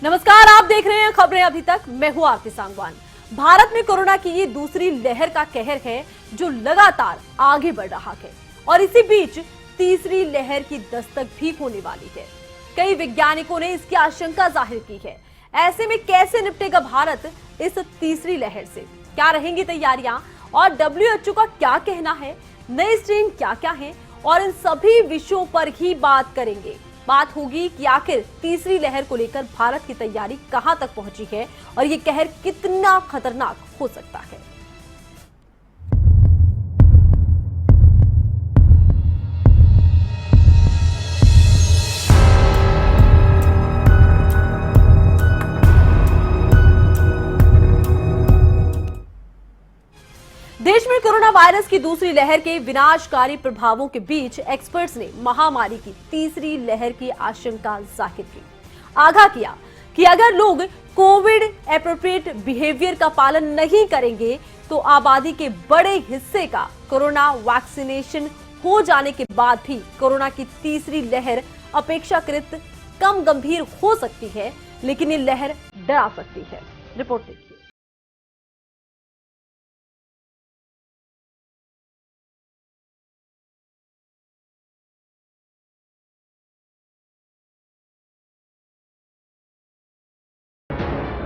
नमस्कार, आप देख रहे हैं खबरें अभी तक। मैं हूं आरती सांगवान। भारत में कोरोना की ये दूसरी लहर का कहर है जो लगातार आगे बढ़ रहा है और इसी बीच तीसरी लहर की दस्तक भी होने वाली है। कई वैज्ञानिकों ने इसकी आशंका जाहिर की है। ऐसे में कैसे निपटेगा भारत इस तीसरी लहर से? क्या रहेंगी तैयारियां और WHO का क्या कहना है? नए स्ट्रेन क्या क्या है? और इन सभी विषयों पर ही बात करेंगे। बात होगी कि आखिर तीसरी लहर को लेकर भारत की तैयारी कहां तक पहुंची है और ये कहर कितना खतरनाक हो सकता है। देश में कोरोना वायरस की दूसरी लहर के विनाशकारी प्रभावों के बीच एक्सपर्ट्स ने महामारी की तीसरी लहर की आशंका जाहिर की। आगाह किया कि अगर लोग कोविड एप्रोप्रिएट बिहेवियर का पालन नहीं करेंगे तो आबादी के बड़े हिस्से का कोरोना वैक्सीनेशन हो जाने के बाद भी कोरोना की तीसरी लहर अपेक्षाकृत कम गंभीर हो सकती है, लेकिन ये लहर डरा सकती है। रिपोर्ट देखिए।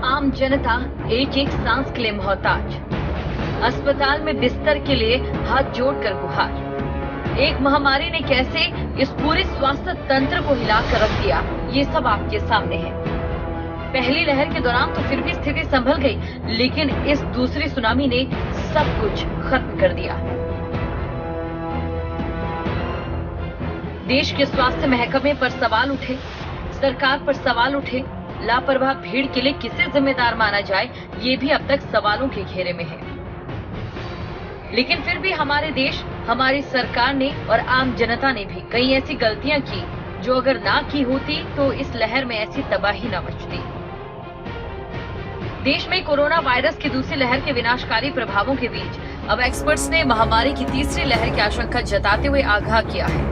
आम जनता एक एक सांस के लिए मोहताज, अस्पताल में बिस्तर के लिए हाथ जोड़कर गुहार। एक महामारी ने कैसे इस पूरे स्वास्थ्य तंत्र को हिलाकर रख दिया, ये सब आपके सामने है। पहली लहर के दौरान तो फिर भी स्थिति संभल गई, लेकिन इस दूसरी सुनामी ने सब कुछ खत्म कर दिया। देश के स्वास्थ्य महकमे पर सवाल उठे, सरकार पर सवाल उठे। लापरवाह भीड़ के लिए किसे जिम्मेदार माना जाए, ये भी अब तक सवालों के घेरे में है। लेकिन फिर भी हमारे देश, हमारी सरकार ने और आम जनता ने भी कई ऐसी गलतियां की जो अगर ना की होती तो इस लहर में ऐसी तबाही न मचती। देश में कोरोना वायरस की दूसरी लहर के विनाशकारी प्रभावों के बीच अब एक्सपर्ट्स ने महामारी की तीसरी लहर की आशंका जताते हुए आगाह किया है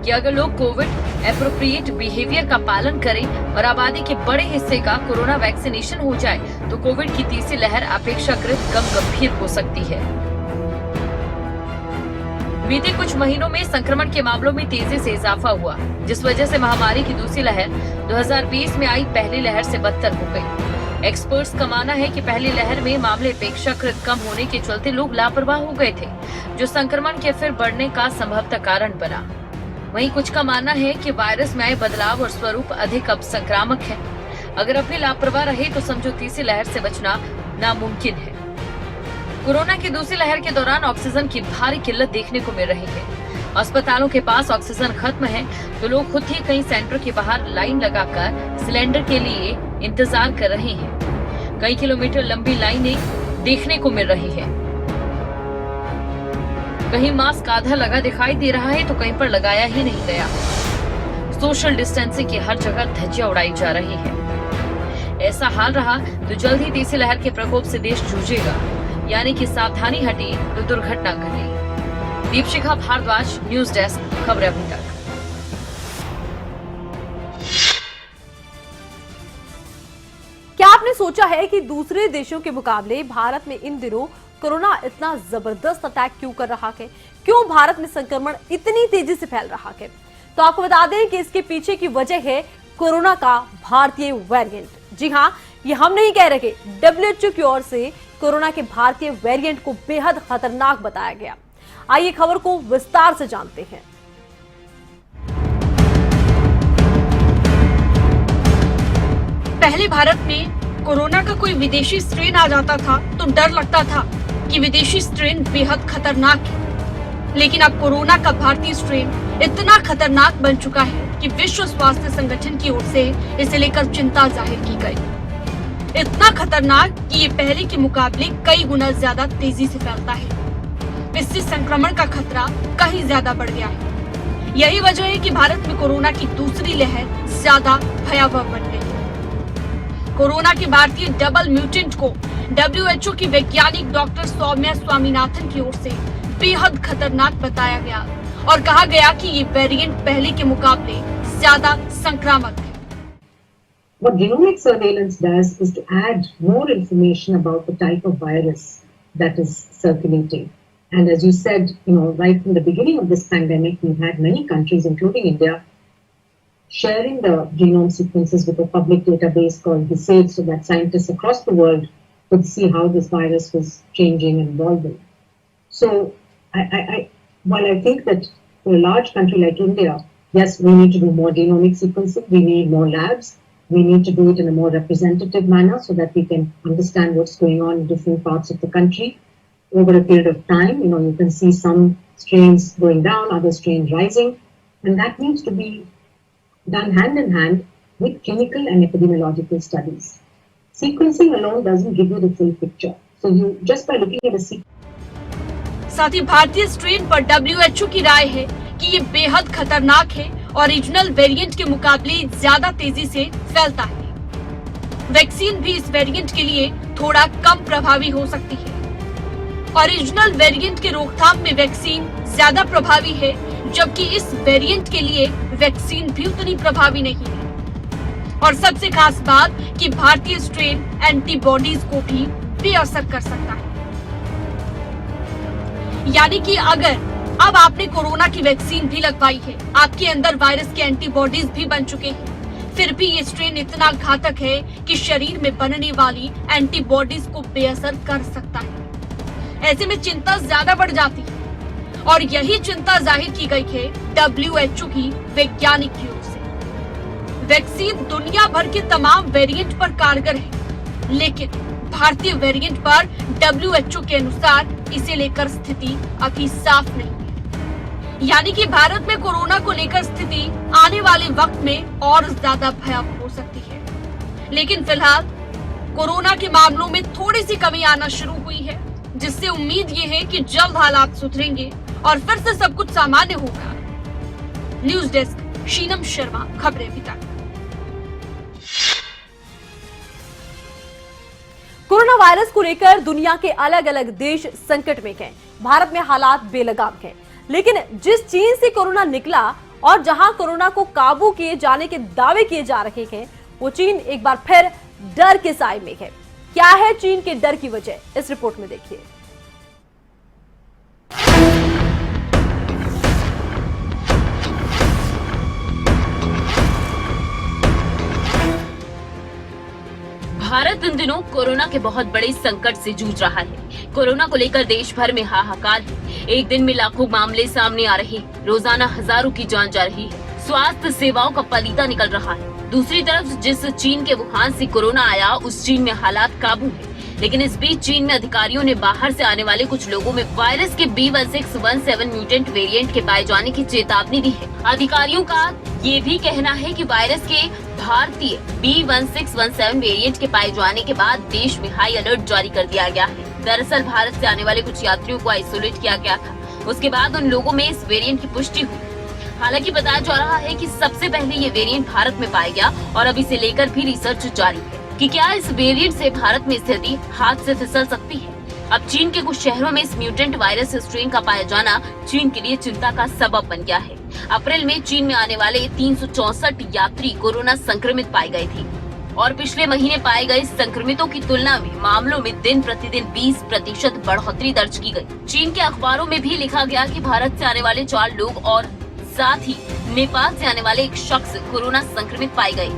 कि अगर लोग कोविड एप्रोप्रिएट बिहेवियर का पालन करें और आबादी के बड़े हिस्से का कोरोना वैक्सीनेशन हो जाए तो कोविड की तीसरी लहर अपेक्षाकृत कम गंभीर हो सकती है। बीते कुछ महीनों में संक्रमण के मामलों में तेजी से इजाफा हुआ, जिस वजह से महामारी की दूसरी लहर 2020 में आई पहली लहर से बदतर हो गई। एक्सपर्ट्स का मानना है कि पहली लहर में मामले अपेक्षाकृत कम होने के चलते लोग लापरवाह हो गए थे, जो संक्रमण के फिर बढ़ने का संभवतः कारण बना। वहीं कुछ का मानना है कि वायरस में आए बदलाव और स्वरूप अधिक अब संक्रामक है। अगर अब भी लापरवाह रहे तो समझो तीसरी लहर से बचना नामुमकिन है। कोरोना की दूसरी लहर के दौरान ऑक्सीजन की भारी किल्लत देखने को मिल रही है। अस्पतालों के पास ऑक्सीजन खत्म है तो लोग खुद ही कई सेंटर के बाहर लाइन लगाकर सिलेंडर के लिए इंतजार कर रहे हैं। कई किलोमीटर लंबी लाइनें देखने को मिल रही है। कहीं मास्क आधा लगा दिखाई दे रहा है तो कहीं पर लगाया ही नहीं गया। सोशल डिस्टेंसिंग की हर जगह धज्जियां उड़ाई जा रही है। ऐसा हाल रहा तो जल्द ही तीसरी लहर के प्रकोप से देश जूझेगा, यानी कि सावधानी हटी तो दुर्घटना घटी। दीपशिखा भारद्वाज, न्यूज डेस्क, खबरें अभी तक। क्या आपने सोचा है कि दूसरे देशों के मुकाबले भारत में इन दिनों कोरोना इतना जबरदस्त अटैक क्यों कर रहा है? क्यों भारत में संक्रमण इतनी तेजी से फैल रहा है? तो आपको बता दें कि इसके पीछे की वजह है कोरोना का भारतीय वेरिएंट। जी हां, ये हम नहीं कह रहे, WHO की ओर से कोरोना के भारतीय वेरिएंट को बेहद खतरनाक बताया गया। आइए खबर को विस्तार से जानते हैं। पहले भारत में कोरोना का कोई विदेशी स्ट्रेन आ जाता था तो डर लगता था कि विदेशी स्ट्रेन बेहद खतरनाक है, लेकिन अब कोरोना का भारतीय स्ट्रेन इतना खतरनाक बन चुका है कि विश्व स्वास्थ्य संगठन की ओर से इसे लेकर चिंता जाहिर की गई। इतना खतरनाक कि ये पहले के मुकाबले कई गुना ज्यादा तेजी से फैलता है। इससे संक्रमण का खतरा कहीं ज्यादा बढ़ गया है। यही वजह है कि भारत में कोरोना की दूसरी लहर ज्यादा भयावह बन गई। कोरोना के भारतीय डबल म्यूटेंट को WHO की वैज्ञानिक डॉक्टर सौम्या स्वामीनाथन की ओर से बेहद खतरनाक बताया गया और कहा गया कि ये वेरिएंट पहले के मुकाबले ज्यादा संक्रामक है। What genomic surveillance does is to add more information about the type of virus that is circulating. And as you said, right from the beginning of this pandemic, we've had many countries, including India, sharing the genome sequences with a public database called GISAID, so that scientists across the world could see how this virus was changing and evolving. So while I think that for a large country like India, yes, we need to do more genomic sequencing, we need more labs, we need to do it in a more representative manner so that we can understand what's going on in different parts of the country over a period of time. You can see some strains going down, other strains rising, and that needs to be done hand in hand with clinical and epidemiological studies. Sequencing alone doesn't give you the full picture. So you just by looking at a sequence. साथ ही भारतीय strain पर WHO की राय है कि ये बेहद खतरनाक है और रीजनल वेरिएंट के मुकाबले ज्यादा तेजी से फैलता है। वैक्सीन भी इस वेरिएंट के लिए थोड़ा कम प्रभावी हो सकती है। ओरिजिनल वेरिएंट के रोकथाम में वैक्सीन ज्यादा प्रभावी है, जबकि इस वेरिएंट के लिए वैक्सीन भी उतनी प्रभावी नहीं है। और सबसे खास बात कि भारतीय स्ट्रेन एंटीबॉडीज को भी बेअसर कर सकता है। यानी कि अगर अब आपने कोरोना की वैक्सीन भी लगवाई है, आपके अंदर वायरस के एंटीबॉडीज भी बन चुके हैं, फिर भी ये स्ट्रेन इतना घातक है कि शरीर में बनने वाली एंटीबॉडीज को बेअसर कर सकता है। ऐसे में चिंता ज्यादा बढ़ जाती है और यही चिंता जाहिर की गई है WHO की वैज्ञानिक की ओर से। वैक्सीन दुनिया भर के तमाम वेरिएंट पर कारगर है, लेकिन भारतीय वेरिएंट पर WHO के अनुसार इसे लेकर स्थिति अभी साफ नहीं है। यानी कि भारत में कोरोना को लेकर स्थिति आने वाले वक्त में और ज्यादा भयावह हो सकती है। लेकिन फिलहाल कोरोना के मामलों में थोड़ी सी कमी आना शुरू हुई है, जिससे उम्मीद ये है कि जल्द हालात सुधरेंगे और फिर से सब कुछ सामान्य होगा। न्यूज डेस्क, शीनम शर्मा, खबरें अभी तक। कोरोना वायरस को लेकर दुनिया के अलग अलग देश संकट में हैं। भारत में हालात बेलगाम हैं, लेकिन जिस चीन से कोरोना निकला और जहां कोरोना को काबू किए जाने के दावे किए जा रहे हैं, वो चीन एक बार फिर डर के साए में है। क्या है चीन के डर की वजह, इस रिपोर्ट में देखिए। भारत इन दिनों कोरोना के बहुत बड़े संकट से जूझ रहा है। कोरोना को लेकर देश भर में हाहाकार है। एक दिन में लाखों मामले सामने आ रहे हैं, रोजाना हजारों की जान जा रही है, स्वास्थ्य सेवाओं का पलीता निकल रहा है। दूसरी तरफ जिस चीन के वुहान से कोरोना आया, उस चीन में हालात काबू है, लेकिन इस बीच चीन में अधिकारियों ने बाहर से आने वाले कुछ लोगों में वायरस के B1617 म्यूटेंट वेरिएंट के पाए जाने की चेतावनी दी है। अधिकारियों का ये भी कहना है कि वायरस के भारतीय B1617 वेरिएंट के पाए जाने के बाद देश में हाई अलर्ट जारी कर दिया गया है। दरअसल भारत से आने वाले कुछ यात्रियों को आइसोलेट किया गया था, उसके बाद उन लोगों में इस वेरिएंट की पुष्टि हुई। हालांकि बताया जा रहा है कि सबसे पहले ये वेरिएंट भारत में पाया गया और अब इसे लेकर भी रिसर्च जारी है कि क्या इस वेरिएंट से भारत में स्थिति हाथ से फिसल सकती है। अब चीन के कुछ शहरों में इस म्यूटेंट वायरस स्ट्रेन का पाया जाना चीन के लिए चिंता का सबब बन गया है। अप्रैल में चीन में आने वाले 364 यात्री कोरोना संक्रमित पाए गए थे और पिछले महीने पाए गए संक्रमितों की तुलना में मामलों में दिन प्रतिदिन 20% बढ़ोतरी दर्ज की गई। चीन के अखबारों में भी लिखा गया कि भारत से आने वाले 4 लोग और साथ ही नेपाल से आने वाले एक शख्स कोरोना संक्रमित पाए गए,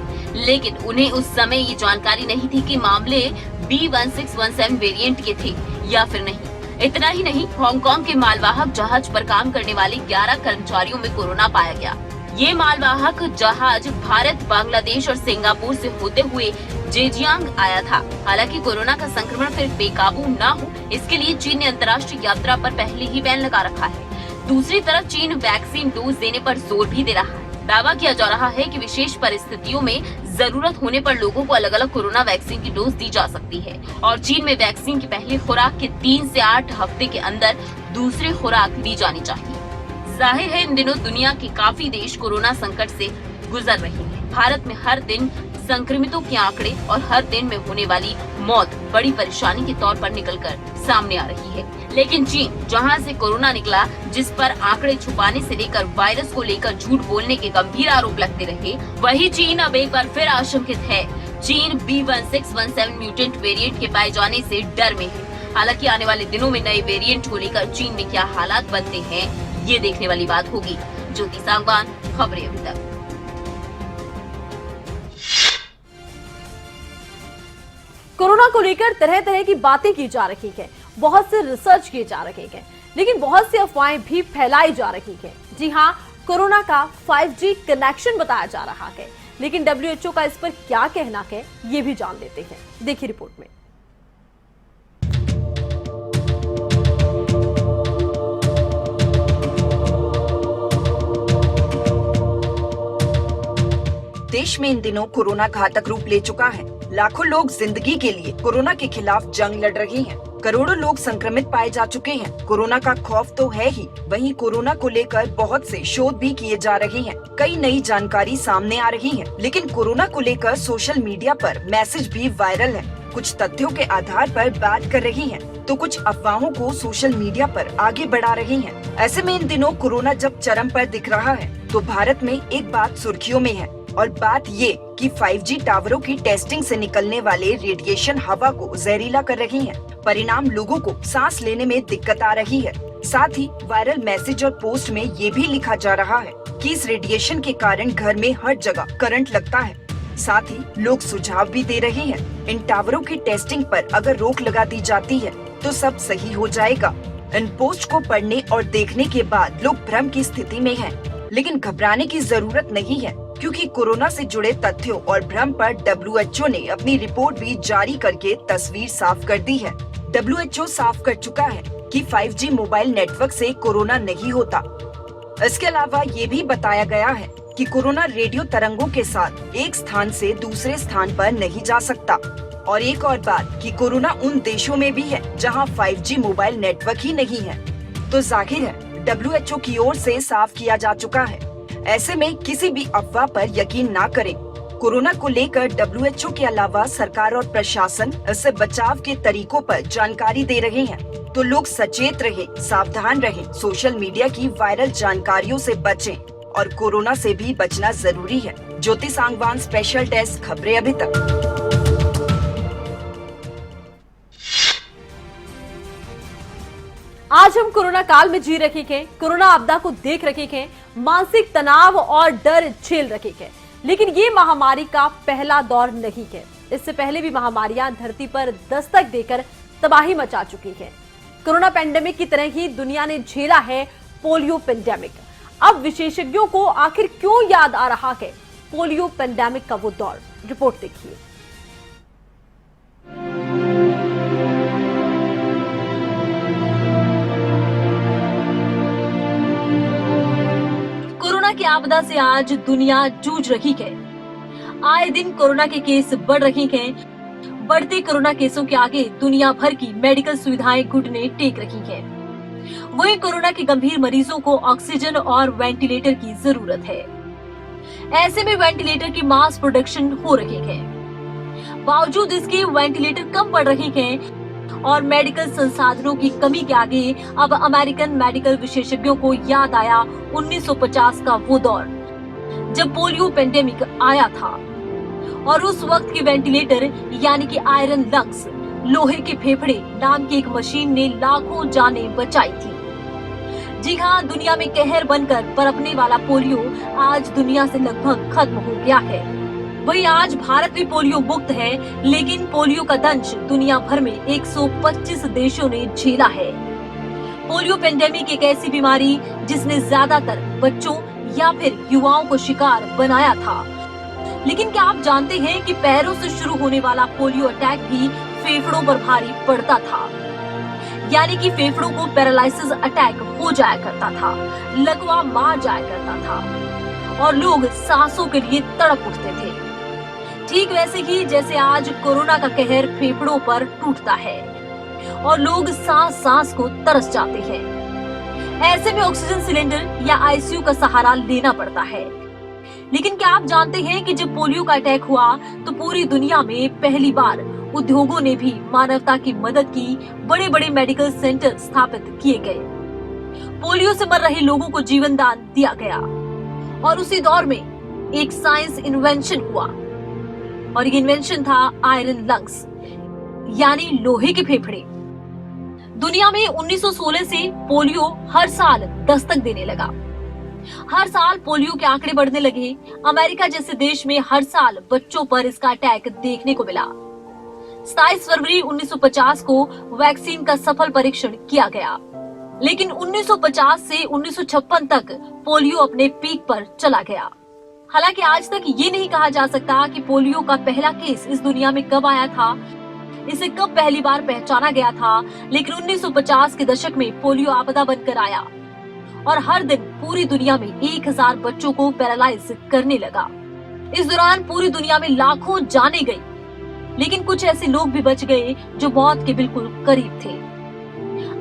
लेकिन उन्हें उस समय ये जानकारी नहीं थी कि मामले B1617 वेरिएंट के थे या फिर नहीं। इतना ही नहीं, हांगकांग के मालवाहक जहाज पर काम करने वाले 11 कर्मचारियों में कोरोना पाया गया। ये मालवाहक जहाज भारत, बांग्लादेश और सिंगापुर से होते हुए जेजियांग आया था। हालांकि कोरोना का संक्रमण फिर बेकाबू न हो, इसके लिए चीन ने अंतर्राष्ट्रीय यात्रा पर पहले ही बैन लगा रखा है। दूसरी तरफ चीन वैक्सीन डोज देने पर जोर भी दे रहा है। दावा किया जा रहा है कि विशेष परिस्थितियों में जरूरत होने पर लोगों को अलग अलग कोरोना वैक्सीन की डोज दी जा सकती है और चीन में वैक्सीन की पहली खुराक के 3 से 8 हफ्ते के अंदर दूसरी खुराक दी जानी चाहिए। जाहिर है इन दिनों दुनिया के काफी देश कोरोना संकट से गुजर रहे हैं। भारत में हर दिन संक्रमितों के आंकड़े और हर दिन में होने वाली मौत बड़ी परेशानी के तौर पर निकलकर सामने आ रही है। लेकिन चीन जहां से कोरोना निकला, जिस पर आंकड़े छुपाने से लेकर वायरस को लेकर झूठ बोलने के गंभीर आरोप लगते रहे, वही चीन अब एक बार फिर आशंकित है चीन B1617 म्यूटेंट वेरिएंट के पाए जाने से डर में है। हालांकि आने वाले दिनों में नए वेरिएंट को लेकर चीन में क्या हालात बनते हैं, ये देखने वाली बात होगी। ज्योति सांगवान, खबरें अभी तक। कोरोना को लेकर तरह तरह की बातें की जा रही है, बहुत से रिसर्च किए जा रहे हैं, लेकिन बहुत सी अफवाहें भी फैलाई जा रही है। जी हां, कोरोना का 5G कनेक्शन बताया जा रहा है, लेकिन WHO का इस पर क्या कहना है, ये भी जान लेते हैं। देखिए रिपोर्ट में। देश में इन दिनों कोरोना घातक रूप ले चुका है। लाखों लोग जिंदगी के लिए कोरोना के खिलाफ जंग लड़ रहे हैं। करोड़ों लोग संक्रमित पाए जा चुके हैं। कोरोना का खौफ तो है ही, वहीं कोरोना को लेकर बहुत से शोध भी किए जा रहे हैं। कई नई जानकारी सामने आ रही है, लेकिन कोरोना को लेकर सोशल मीडिया पर मैसेज भी वायरल है। कुछ तथ्यों के आधार पर बात कर रही हैं, तो कुछ अफवाहों को सोशल मीडिया पर आगे बढ़ा रही हैं। ऐसे में इन दिनों कोरोना जब चरम पर दिख रहा है, तो भारत में एक बात सुर्खियों में है, और बात ये कि 5G टावरों की टेस्टिंग से निकलने वाले रेडिएशन हवा को जहरीला कर रही हैं। परिणाम लोगों को सांस लेने में दिक्कत आ रही है। साथ ही वायरल मैसेज और पोस्ट में ये भी लिखा जा रहा है कि इस रेडिएशन के कारण घर में हर जगह करंट लगता है। साथ ही लोग सुझाव भी दे रहे हैं, इन टावरों की टेस्टिंग पर अगर रोक लगा दी जाती है तो सब सही हो जाएगा। इन पोस्ट को पढ़ने और देखने के बाद लोग भ्रम की स्थिति में हैं, लेकिन घबराने की जरूरत नहीं है, क्योंकि कोरोना से जुड़े तथ्यों और भ्रम पर WHO ने अपनी रिपोर्ट भी जारी करके तस्वीर साफ कर दी है। WHO साफ कर चुका है कि 5G मोबाइल नेटवर्क से कोरोना नहीं होता। इसके अलावा ये भी बताया गया है कि कोरोना रेडियो तरंगों के साथ एक स्थान से दूसरे स्थान पर नहीं जा सकता। और एक और बात कि कोरोना उन देशों में भी है जहां 5G मोबाइल नेटवर्क ही नहीं है। तो जाहिर है WHO की ओर से साफ किया जा चुका है। ऐसे में किसी भी अफवाह पर यकीन ना करें। कोरोना को लेकर WHO के अलावा सरकार और प्रशासन इससे बचाव के तरीकों पर जानकारी दे रहे हैं, तो लोग सचेत रहे, सावधान रहें, सोशल मीडिया की वायरल जानकारियों से बचें और कोरोना से भी बचना जरूरी है। ज्योति सांगवान, स्पेशल डेस्क, खबरें अभी तक। आज हम कोरोना काल में जी रहे हैं, कोरोना आपदा को देख रहे हैं, मानसिक तनाव और डर झेल रहे हैं, लेकिन ये महामारी का पहला दौर नहीं है। इससे पहले भी महामारियां धरती पर दस्तक देकर तबाही मचा चुकी है। कोरोना पेंडेमिक की तरह ही दुनिया ने झेला है पोलियो पेंडेमिक। अब विशेषज्ञों को आखिर क्यों याद आ रहा है पोलियो पेंडेमिक का वो दौर, रिपोर्ट देखिए। कोरोना की आपदा से आज दुनिया जूझ रही है। आए दिन कोरोना के केस बढ़ रहे हैं। बढ़ते कोरोना केसों के आगे दुनिया भर की मेडिकल सुविधाएं घुटने टेक रही हैं। वहीं कोरोना के गंभीर मरीजों को ऑक्सीजन और वेंटिलेटर की जरूरत है। ऐसे में वेंटिलेटर की मास प्रोडक्शन हो रही है। बावजूद इसके वेंटिलेटर कम पड़ रहे हैं और मेडिकल संसाधनों की कमी के आगे अब अमेरिकन मेडिकल विशेषज्ञों को याद आया 1950 का वो दौर जब पोलियो पेंडेमिक आया था और उस वक्त के वेंटिलेटर यानी कि आयरन लंग्स, लोहे के फेफड़े नाम की एक मशीन ने लाखों जानें बचाई थी। जी हाँ, दुनिया में कहर बनकर पनपने वाला पोलियो आज दुनिया से लगभग खत्म हो गया है। वहीं आज भारत भी पोलियो मुक्त है, लेकिन पोलियो का दंश दुनिया भर में 125 देशों ने झेला है। पोलियो पेंडेमिक एक ऐसी बीमारी जिसने ज्यादातर बच्चों या फिर युवाओं को शिकार बनाया था। लेकिन क्या आप जानते हैं कि पैरों से शुरू होने वाला पोलियो अटैक भी फेफड़ों पर भारी पड़ता था, यानी कि फेफड़ों को पैरालिसिस अटैक हो जाया करता था, लकवा मार जाया करता था और लोग सांसों के लिए तड़प उठते थे। ठीक वैसे ही जैसे आज कोरोना का कहर फेफड़ों पर टूटता है और लोग सांस सांस को तरस जाते हैं। ऐसे में ऑक्सीजन सिलेंडर या आईसीयू का सहारा लेना पड़ता है। लेकिन क्या आप जानते हैं कि जब पोलियो का अटैक हुआ तो पूरी दुनिया में पहली बार उद्योगों ने भी मानवता की मदद की, बड़े बड़े मेडिकल सेंटर स्थापित किए गए। पोलियो से मर रहे लोगों को जीवन दान दिया गया और उसी दौर में एक साइंस इन्वेंशन हुआ। और ये इन्वेंशन था आयरन लंग्स, यानी लोहे के फेफड़े। दुनिया में 1916 से पोलियो हर साल दस्तक देने लगा। हर साल पोलियो के आंकड़े बढ़ने लगे। अमेरिका जैसे देश में हर साल बच्चों पर इसका अटैक देखने को मिला। 27 फरवरी 1950 को वैक्सीन का सफल परीक्षण किया गया, लेकिन 1950 से 1956 तक पोलियो अपने पीक पर चला गया। हालांकि आज तक ये नहीं कहा जा सकता कि पोलियो का पहला केस इस दुनिया में कब आया था, इसे कब पहली बार पहचाना गया था, लेकिन 1950 के दशक में पोलियो आपदा बनकर आया और हर दिन पूरी दुनिया में 1000 बच्चों को पैरालाइज करने लगा। इस दौरान पूरी दुनिया में लाखों जानें गई, लेकिन कुछ ऐसे लोग भी बच गए जो मौत के बिल्कुल करीब थे।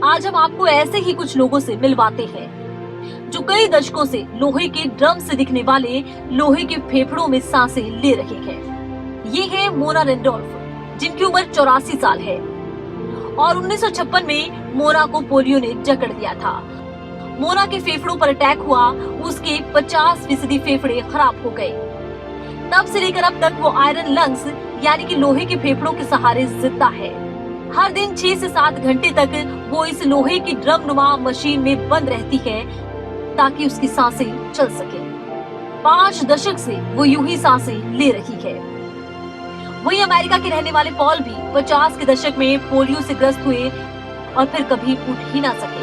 आज हम आपको ऐसे ही कुछ लोगों से मिलवाते हैं जो कई दशकों से लोहे के ड्रम से दिखने वाले लोहे के फेफड़ों में सांसें ले रहे हैं। ये है मोना रेंडोल्फ, जिनकी उम्र 84 साल है और 1956 में मोना को पोलियो ने जकड़ दिया था। मोना के फेफड़ों पर अटैक हुआ, उसके 50% फेफड़े खराब हो गए। तब से लेकर अब तक वो आयरन लंग्स यानी कि लोहे के फेफड़ों के सहारे जिंदा है। हर दिन 6 से 7 घंटे तक वो इस लोहे की ड्रम नुमा मशीन में बंद रहती है ताकि उसकी सांसें चल सके। 5 दशक से वो यूं ही सांसें ले रही है। वही अमेरिका के रहने वाले पॉल भी 50 के दशक में पोलियो से ग्रस्त हुए और फिर कभी उठ ही ना सके।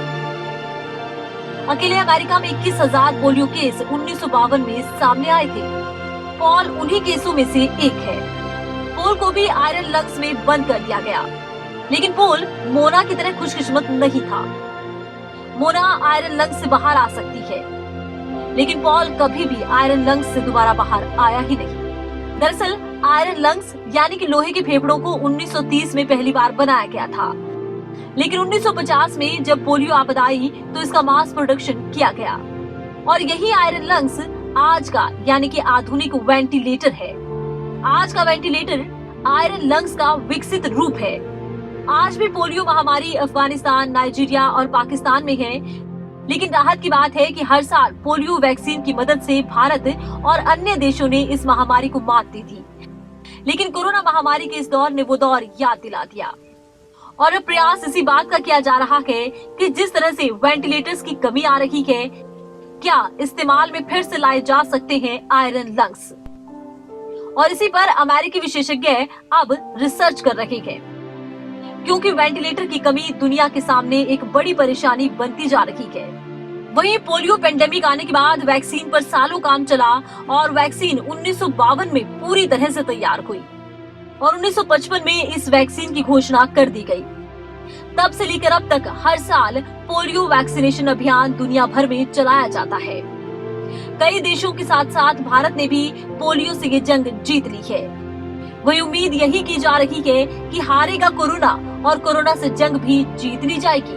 अकेले अमेरिका में 21,000 पोलियो केस 1952 में सामने आए थे। पॉल उन्हीं केसों में से एक है। पॉल को भी आयरन लंग्स में बंद कर दिया गया, लेकिन पॉल मोना की तरह खुशकिस्मत नहीं था। मोना आयरन लंग्स से बाहर आ सकती है, लेकिन पॉल कभी भी आयरन लंग्स से दोबारा बाहर आया ही नहीं। दरअसल आयरन लंग्स यानी कि लोहे के फेफड़ों को 1930 में पहली बार बनाया गया था, लेकिन 1950 में जब पोलियो आपदा आई तो इसका मास प्रोडक्शन किया गया और यही आयरन लंग्स आज का यानी कि आधुनिक वेंटिलेटर है। आज का वेंटिलेटर आयरन लंग्स का विकसित रूप है। आज भी पोलियो महामारी अफगानिस्तान, नाइजीरिया और पाकिस्तान में है, लेकिन राहत की बात है कि हर साल पोलियो वैक्सीन की मदद से भारत और अन्य देशों ने इस महामारी को मात दी थी। लेकिन कोरोना महामारी के इस दौर ने वो दौर याद दिला दिया और अब प्रयास इसी बात का किया जा रहा है कि जिस तरह से वेंटिलेटर्स की कमी आ रही है, क्या इस्तेमाल में फिर से लाए जा सकते हैं आयरन लंग्स। और इसी पर अमेरिकी विशेषज्ञ अब रिसर्च कर रहे हैं, क्योंकि वेंटिलेटर की कमी दुनिया के सामने एक बड़ी परेशानी बनती जा रही है। वहीं पोलियो पेंडेमिक आने के बाद वैक्सीन पर सालों काम चला और वैक्सीन 1952 में पूरी तरह से तैयार हुई और 1955 में इस वैक्सीन की घोषणा कर दी गई। तब से लेकर अब तक हर साल पोलियो वैक्सीनेशन अभियान दुनिया भर में चलाया जाता है। कई देशों के साथ साथ भारत ने भी पोलियो से ये जंग जीत ली है। वही उम्मीद यही की जा रही है कि हारेगा कोरोना और कोरोना से जंग भी जीत ली जाएगी।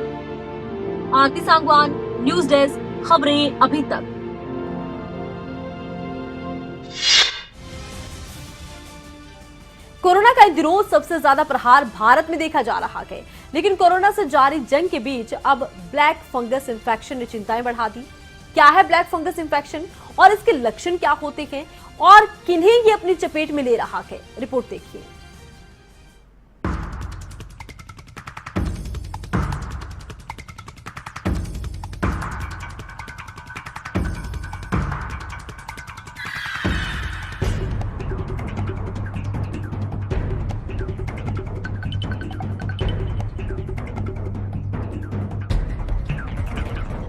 आरती सांगवान, न्यूज डेस्क, खबरें अभी तक। कोरोना का इन दिनों सबसे ज्यादा प्रहार भारत में देखा जा रहा है, लेकिन कोरोना से जारी जंग के बीच अब ब्लैक फंगस इन्फेक्शन ने चिंताएं बढ़ा दी। क्या है ब्लैक फंगस इन्फेक्शन और इसके लक्षण क्या होते हैं और किन्हें ये अपनी चपेट में ले रहा है, रिपोर्ट देखिए।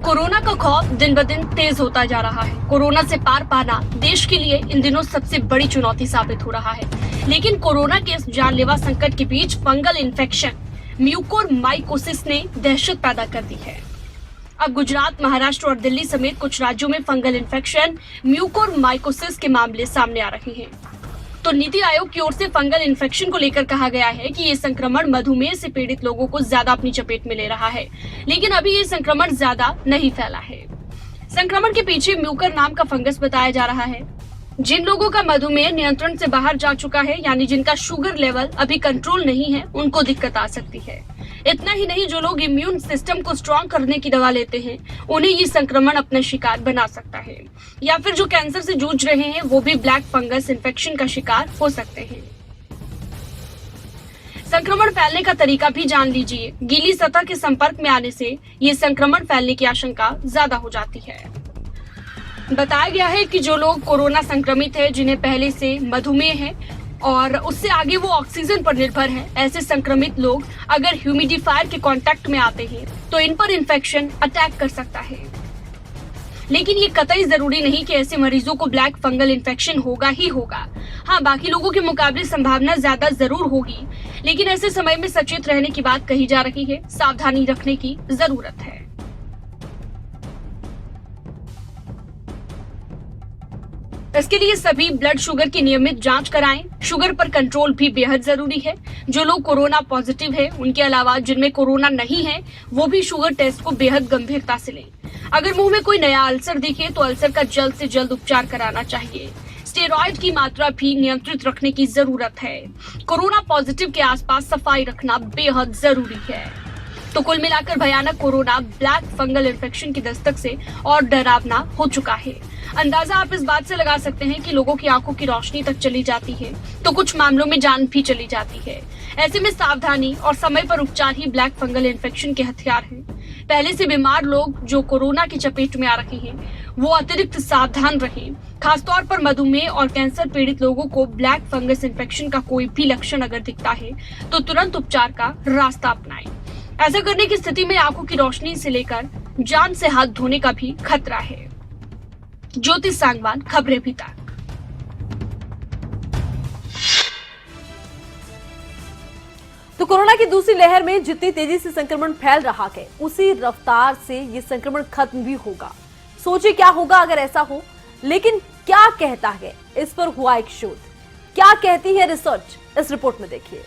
कोरोना का खौफ दिन ब दिन तेज होता जा रहा है। कोरोना से पार पाना देश के लिए इन दिनों सबसे बड़ी चुनौती साबित हो रहा है। लेकिन कोरोना के इस जानलेवा संकट के बीच फंगल इन्फेक्शन म्यूकोरमाइकोसिस ने दहशत पैदा कर दी है। अब गुजरात, महाराष्ट्र और दिल्ली समेत कुछ राज्यों में फंगल इन्फेक्शन म्यूकोरमाइकोसिस के मामले सामने आ रहे हैं। तो नीति आयोग की ओर से फंगल इन्फेक्शन को लेकर कहा गया है कि ये संक्रमण मधुमेह से पीड़ित लोगों को ज्यादा अपनी चपेट में ले रहा है, लेकिन अभी ये संक्रमण ज्यादा नहीं फैला है। संक्रमण के पीछे म्यूकर नाम का फंगस बताया जा रहा है। जिन लोगों का मधुमेह नियंत्रण से बाहर जा चुका है, यानी जिनका शुगर लेवल अभी कंट्रोल नहीं है, उनको दिक्कत आ सकती है। इतना ही नहीं, जो लोग इम्यून सिस्टम को स्ट्रॉन्ग करने की दवा लेते हैं, उन्हें ये संक्रमण अपना शिकार बना सकता है। या फिर जो कैंसर से जूझ रहे हैं, वो भी ब्लैक फंगस इन्फेक्शन का शिकार हो सकते हैं। संक्रमण फैलने का तरीका भी जान लीजिए। गीली सतह के संपर्क में आने से ये संक्रमण फैलने की आशंका ज्यादा हो जाती है। बताया गया है कि जो लोग कोरोना संक्रमित है, जिन्हें पहले से मधुमेह है और उससे आगे वो ऑक्सीजन पर निर्भर है, ऐसे संक्रमित लोग अगर ह्यूमिडिफायर के कांटेक्ट में आते हैं तो इन पर इन्फेक्शन अटैक कर सकता है। लेकिन ये कतई जरूरी नहीं कि ऐसे मरीजों को ब्लैक फंगल इन्फेक्शन होगा ही होगा। हाँ, बाकी लोगों के मुकाबले संभावना ज्यादा जरूर होगी, लेकिन ऐसे समय में सचेत रहने की बात कही जा रही है, सावधानी रखने की जरूरत है। इसके लिए सभी ब्लड शुगर की नियमित जांच कराएं। शुगर पर कंट्रोल भी बेहद जरूरी है। जो लोग कोरोना पॉजिटिव है, उनके अलावा जिनमें कोरोना नहीं है, वो भी शुगर टेस्ट को बेहद गंभीरता से लें। अगर मुंह में कोई नया अल्सर दिखे तो अल्सर का जल्द से जल्द उपचार कराना चाहिए। स्टेरॉइड की मात्रा भी नियंत्रित रखने की जरूरत है। कोरोना पॉजिटिव के आसपास सफाई रखना बेहद जरूरी है। तो कुल मिलाकर भयानक कोरोना ब्लैक फंगल इन्फेक्शन की दस्तक से और डरावना हो चुका है। अंदाजा आप इस बात से लगा सकते हैं कि लोगों की आंखों की रोशनी तक चली जाती है तो कुछ मामलों में जान भी चली जाती है। ऐसे में सावधानी और समय पर उपचार ही ब्लैक फंगल इन्फेक्शन के हथियार हैं। पहले से बीमार लोग जो कोरोना की चपेट में आ रहे हैं, वो अतिरिक्त सावधान रहें। खासतौर पर मधुमेह और कैंसर पीड़ित लोगों को ब्लैक फंगस इन्फेक्शन का कोई भी लक्षण अगर दिखता है तो तुरंत उपचार का रास्ता अपनाएं। ऐसा करने की स्थिति में आंखों की रोशनी से लेकर जान से हाथ धोने का भी खतरा है। ज्योति सांगवान, खबरें अभी तक। तो कोरोना की दूसरी लहर में जितनी तेजी से संक्रमण फैल रहा है, उसी रफ्तार से ये संक्रमण खत्म भी होगा। सोचिए क्या होगा अगर ऐसा हो। लेकिन क्या कहता है इस पर हुआ एक शोध, क्या कहती है रिसर्च, इस रिपोर्ट में देखिए।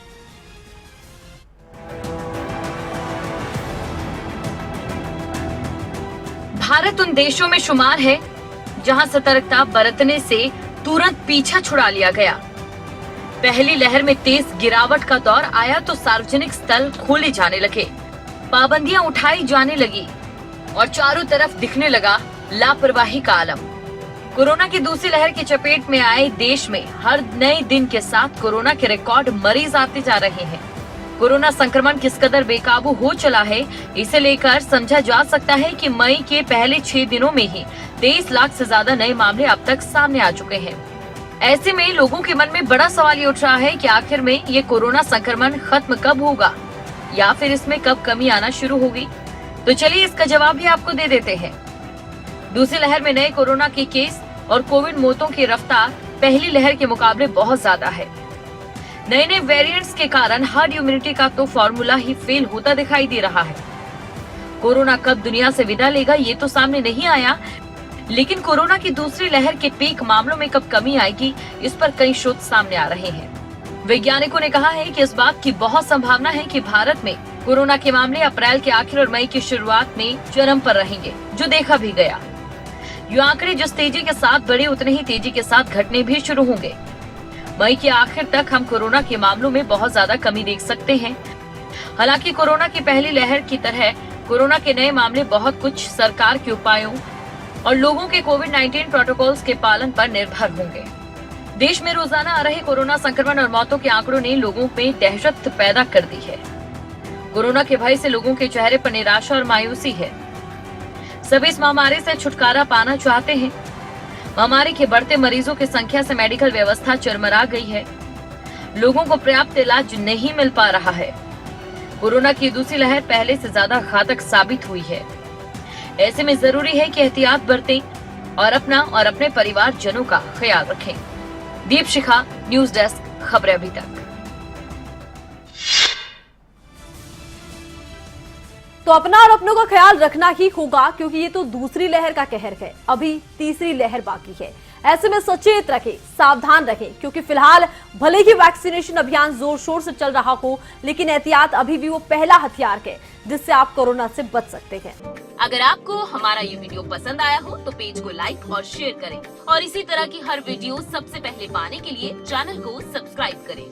भारत उन देशों में शुमार है जहां सतर्कता बरतने से तुरंत पीछा छुड़ा लिया गया। पहली लहर में तेज गिरावट का दौर आया तो सार्वजनिक स्थल खोले जाने लगे, पाबंदियां उठाई जाने लगी और चारों तरफ दिखने लगा लापरवाही का आलम। कोरोना की दूसरी लहर की चपेट में आए देश में हर नए दिन के साथ कोरोना के रिकॉर्ड मरीज आते जा रहे हैं। कोरोना संक्रमण किस कदर बेकाबू हो चला है, इसे लेकर समझा जा सकता है कि मई के पहले 6 दिनों में ही 23 लाख से ज्यादा नए मामले अब तक सामने आ चुके हैं। ऐसे में लोगों के मन में बड़ा सवाल ये उठ रहा है कि आखिर में ये कोरोना संक्रमण खत्म कब होगा या फिर इसमें कब कमी आना शुरू होगी। तो चलिए इसका जवाब भी आपको दे देते हैं। दूसरी लहर में नए कोरोना के केस और कोविड मौतों की रफ्तार पहली लहर के मुकाबले बहुत ज्यादा है। नए नए वेरिएंट्स के कारण हर्ड इम्यूनिटी का तो फॉर्मूला ही फेल होता दिखाई दे रहा है। कोरोना कब दुनिया से विदा लेगा ये तो सामने नहीं आया, लेकिन कोरोना की दूसरी लहर के पीक मामलों में कब कमी आएगी, इस पर कई शोध सामने आ रहे हैं। वैज्ञानिकों ने कहा है कि इस बात की बहुत संभावना है कि भारत में कोरोना के मामले अप्रैल के आखिर और मई की शुरुआत में चरम पर रहेंगे, जो देखा भी गया। ये आंकड़े जिस तेजी के साथ बढ़े उतने ही तेजी के साथ घटने भी शुरू होंगे। मई के आखिर तक हम कोरोना के मामलों में बहुत ज्यादा कमी देख सकते हैं। हालांकि कोरोना की पहली लहर की तरह कोरोना के नए मामले बहुत कुछ सरकार के उपायों और लोगों के कोविड-19 प्रोटोकॉल्स के पालन पर निर्भर होंगे। देश में रोजाना आ रहे कोरोना संक्रमण और मौतों के आंकड़ों ने लोगों में दहशत पैदा कर दी है। कोरोना के भय से लोगों के चेहरे पर निराशा और मायूसी है। सभी इस महामारी से छुटकारा पाना चाहते हैं। महामारी के बढ़ते मरीजों की संख्या से मेडिकल व्यवस्था चरमरा गई है। लोगों को पर्याप्त इलाज नहीं मिल पा रहा है। कोरोना की दूसरी लहर पहले से ज्यादा घातक साबित हुई है। ऐसे में जरूरी है कि एहतियात बरतें और अपना और अपने परिवार जनों का ख्याल रखें। दीप शिखा, न्यूज डेस्क, खबरें अभी तक। तो अपना और अपनों का ख्याल रखना ही होगा, क्योंकि ये तो दूसरी लहर का कहर है, अभी तीसरी लहर बाकी है। ऐसे में सचेत रखें, सावधान रहें, क्योंकि फिलहाल भले ही वैक्सीनेशन अभियान जोर शोर से चल रहा हो, लेकिन एहतियात अभी भी वो पहला हथियार है जिससे आप कोरोना से बच सकते हैं। अगर आपको हमारा ये वीडियो पसंद आया हो तो पेज को लाइक और शेयर करें और इसी तरह की हर वीडियो सबसे पहले पाने के लिए चैनल को सब्सक्राइब करें।